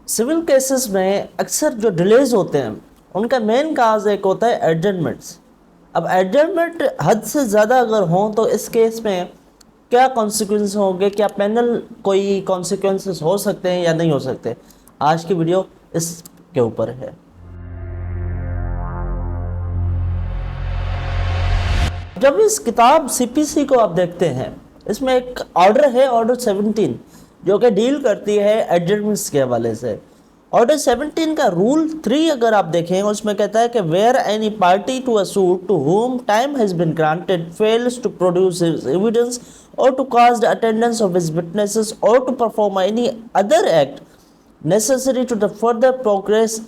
Civil cases में अक्सर जो डिलेज होते हैं उनका मेन काज एक होता है एडजमेंट्स। अब एडजमेंट हद से ज़्यादा अगर हों तो इस केस में क्या कॉन्सिक्वेंस होंगे, क्या पैनल कोई कॉन्सिक्वेंसेस हो सकते हैं या नहीं हो सकते, आज की वीडियो इसके ऊपर है। जब इस किताब सीपीसी को आप देखते हैं, इसमें एक ऑर्डर है, ऑर्डर 17, जो कि डील करती है एडजमेंट्स के हवाले से। ऑर्डर 17 का रूल 3 अगर आप देखें, उसमें कहता है कि where any party to a suit to whom time has been granted fails to produce his evidence or to cause the attendance of his witnesses or to perform any other act necessary to the further progress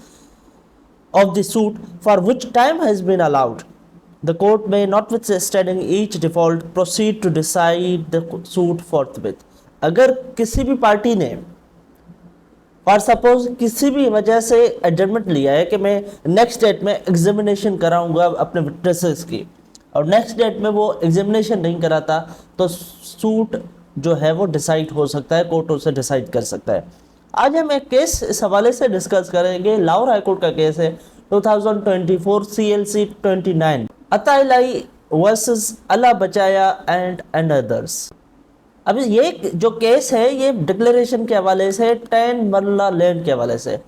of the suit for which time has been allowed, the court may, notwithstanding each default, proceed to decide the suit forthwith. अगर किसी भी party ने for suppose किसी भी वजह से adjournment लिया है कि मैं नेक्स्ट डेट में एग्जामिनेशन कराऊंगा अपने विटनेसेस की, और नेक्स्ट डेट में वो एग्जामिनेशन नहीं कराता, तो सूट जो है वो डिसाइड हो सकता है, कोर्ट उसे डिसाइड कर सकता है। आज हम एक केस इस हवाले से डिस्कस करेंगे। लाहौर हाई कोर्ट का केस है 2024 CLC 29 अताइलाई वर्सेस अल्लाह बचाया एंड अदर्स। अब ये जो केस है ये डिक्लेरेशन के हवाले से 10 मरला लैंड के हवाले से।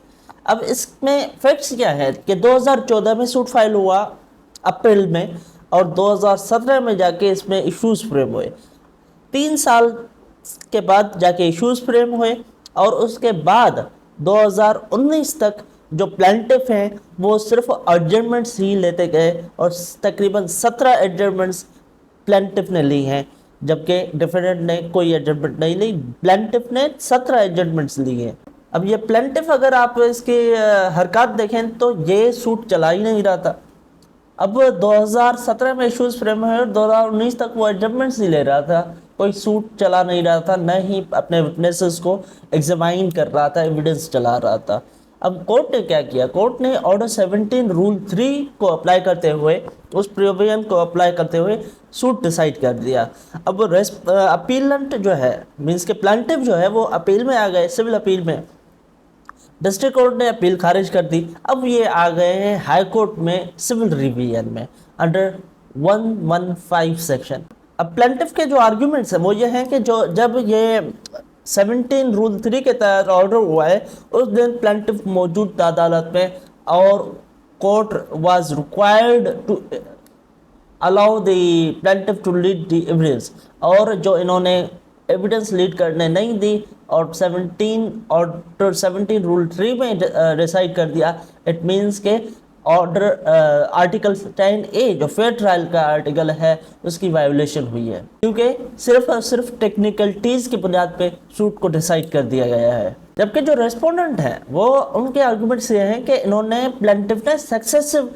अब इसमें फैक्ट्स क्या है कि 2014 में सूट फाइल हुआ अप्रैल में, और 2017 में जाके इसमें इश्यूज फ्रेम हुए। 3 साल के बाद जाके इश्यूज फ्रेम हुए, और उसके बाद 2019 तक जो प्लेंटिफ हैं वो सिर्फ एडजमेंट्स ही लेते गए, और तकरीबन 17 एडजमेंट्स प्लेंटिफ ने ली हैं, जबकि डिफेंडेंट ने कोई एडजमेंट नहीं ली। प्लेंटिफ ने 17 एडजमेंट्स ली हैं। अब ये प्लेंटिफ अगर आप इसकी हरकत देखें तो ये सूट चला ही नहीं रहा था। अब 2017 में इश्यूज फ्रेम है और 2019 तक वो एडजमेंट्स नहीं ले रहा था, कोई सूट चला नहीं रहा था, न ही अपने विटनेसेस को एग्जामाइन कर रहा था, एविडेंस चला रहा था। अब कोर्ट ने क्या किया, कोर्ट ने ऑर्डर 17 रूल 3 को अप्लाई करते हुए, उस प्रोविजन को अप्लाई करते हुए सूट डिसाइड कर दिया। अब अपीलेंट जो है, मीन्स के प्लेंटिफ जो है, वो अपील में आ गए, सिविल अपील में। डिस्ट्रिक्ट कोर्ट ने अपील खारिज कर दी। अब ये आ गए हैं हाई कोर्ट में सिविल रिवीजन में अंडर 115 सेक्शन। अब प्लेंटिफ के जो आर्ग्यूमेंट्स हैं वो ये हैं कि जो जब ये 17 रूल 3 के तहत ऑर्डर हुआ है, उस दिन प्लेंटिफ मौजूद था अदालत में, और court was required to allow the plaintiff to lead the evidence, और जो इन्होंने एविडेंस लीड करने नहीं दी और 17 रूल 3 में डिसाइड कर दिया। इट मीन्स के ऑर्डर आर्टिकल 10A जो फेयर ट्रायल का आर्टिकल है उसकी वायोलेशन हुई है, क्योंकि सिर्फ और सिर्फ टेक्निकलिटीज की बुनियाद पे सूट को डिसाइड कर दिया गया है। जबकि जो रेस्पोंडेंट हैं वो उनके आर्गूमेंट्स ये हैं कि इन्होंने प्लेंटिफ ने सक्सेसिव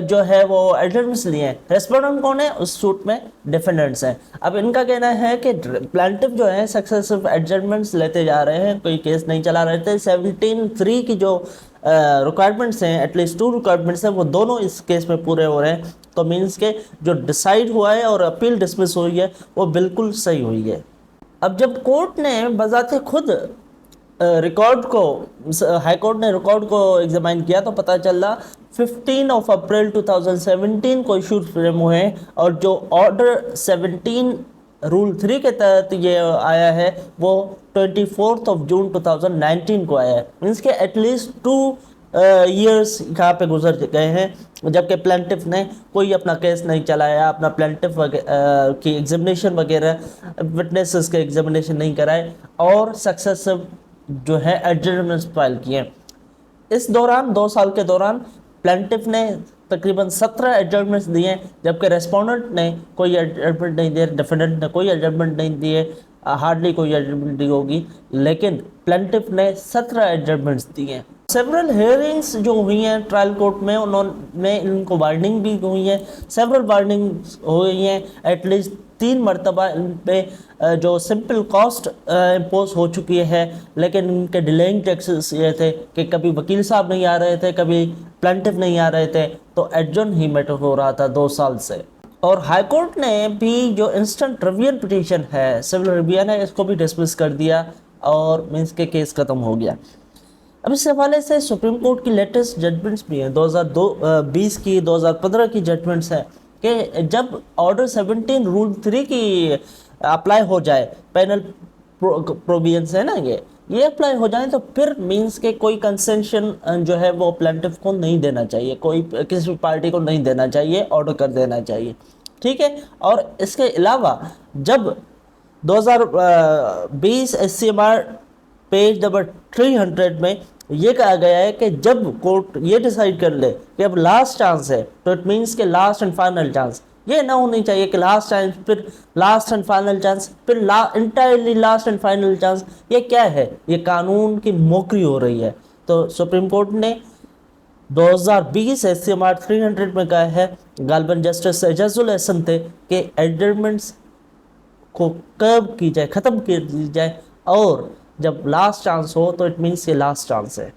जो है वो एडजमेंट्स लिए हैं। रेस्पोंडेंट कौन है उस सूट में? डिफेंडेंट्स हैं। अब इनका कहना है कि प्लेंटिफ जो है सक्सेसिव एडजमेंट्स लेते जा रहे हैं, कोई केस नहीं चला रहे थे। 17(3) की जो रिक्वायरमेंट्स हैं, एटलीस्ट 2 रिक्वायरमेंट्स हैं, वो दोनों इस केस में पूरे हो रहे हैं। तो मीन्स के जो डिसाइड हुआ है और अपील डिसमिस हुई है वो बिल्कुल सही हुई है। अब जब कोर्ट ने बजाते खुद रिकॉर्ड को, हाई कोर्ट ने रिकॉर्ड को एग्जामाइन किया, तो पता चला 15 अप्रैल 2017 को इशू फ्रेम हुए हैं, और जो ऑर्डर 17 रूल 3 के तहत ये आया है वो 24 जून 2019 को आया है। मीन्स के एटलीस्ट 2 ईयर्स यहाँ पे गुजर गए हैं, जबकि प्लेंटिफ ने कोई अपना केस नहीं चलाया, अपना प्लेंटिफ की एग्जामिनेशन वगैरह, विटनेसेस के एग्जामिनेशन नहीं कराए, और सक्सेसिव जो है एडजमेंट्स फाइल किए। इस दौरान 2 साल के दौरान प्लेंटिफ ने तकरीबन 17 एडजमेंट्स दिए, जबकि रेस्पोंडेंट ने कोई एडजमेंट नहीं दिए, डिफेंडेंट ने कोई एडजमेंट नहीं दिए, हार्डली कोई एडजमेंट दी होगी, लेकिन प्लेंटिफ ने 17 एडजमेंट्स दिए। सेवरल हियरिंग्स जो हुई हैं ट्रायल कोर्ट में, उन्होंने इनको वार्निंग भी हुई है, सेवरल वार्निंग हुई हैं, एटलीस्ट 3 मरतबा इन पे जो सिंपल कॉस्ट इम्पोज हो चुकी है, लेकिन इनके डिलेइंग टैक्सेस ये थे कि कभी वकील साहब नहीं आ रहे थे, कभी प्लेंटिफ नहीं आ रहे थे, तो एडजर्न ही मैटर हो रहा था 2 साल से। और हाई कोर्ट ने भी जो इंस्टेंट रिवीजन पिटीशन है, सिविल रिवीजन है, इसको भी डिसमिस कर दिया, और मीन्स के केस ख़त्म हो गया। اب اس حوالے سے سپریم کورٹ کی لیٹسٹ ججمنٹس بھی ہیں، 2020 کی، 2015 کی ججمنٹس ہیں کہ جب آرڈر 17 رول 3 کی اپلائی ہو جائے، پینل پروویژنس ہے نا یہ اپلائی ہو جائیں، تو پھر مینس کہ کوئی کنسیشن جو ہے وہ پلانٹف کو نہیں دینا چاہیے، کوئی کسی پارٹی کو نہیں دینا چاہیے، آرڈر کر دینا چاہیے، ٹھیک ہے۔ اور اس کے علاوہ جب 2020 SCMR پیج نمبر 300 میں یہ کہا گیا ہے کہ جب کورٹ یہ ڈیسائیڈ کر لے کہ اب لاسٹ چانس ہے، تو اٹ مینس کہ لاسٹ اینڈ فائنل چانس، یہ نہ ہونی چاہیے کہ لاسٹ چانس پھر لاسٹ اینڈ فائنل چانس پھر entirely last and final chance, یہ کیا ہے؟ یہ قانون کی موکری ہو رہی ہے۔ تو سپریم کورٹ نے 2020 SCMR 300 میں کہا ہے، غالباً جسٹس اعجاز الحسن تھے، کہ ایڈجرمنٹس کو کرب کی جائے، ختم کر دی جائے، اور جب لاسٹ چانس ہو تو اٹ مینس یہ لاسٹ چانس ہے۔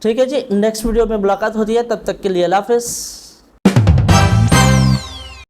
ٹھیک ہے جی، نیکسٹ ویڈیو میں ملاقات ہوتی ہے، تب تک کے لیے اللہ حافظ۔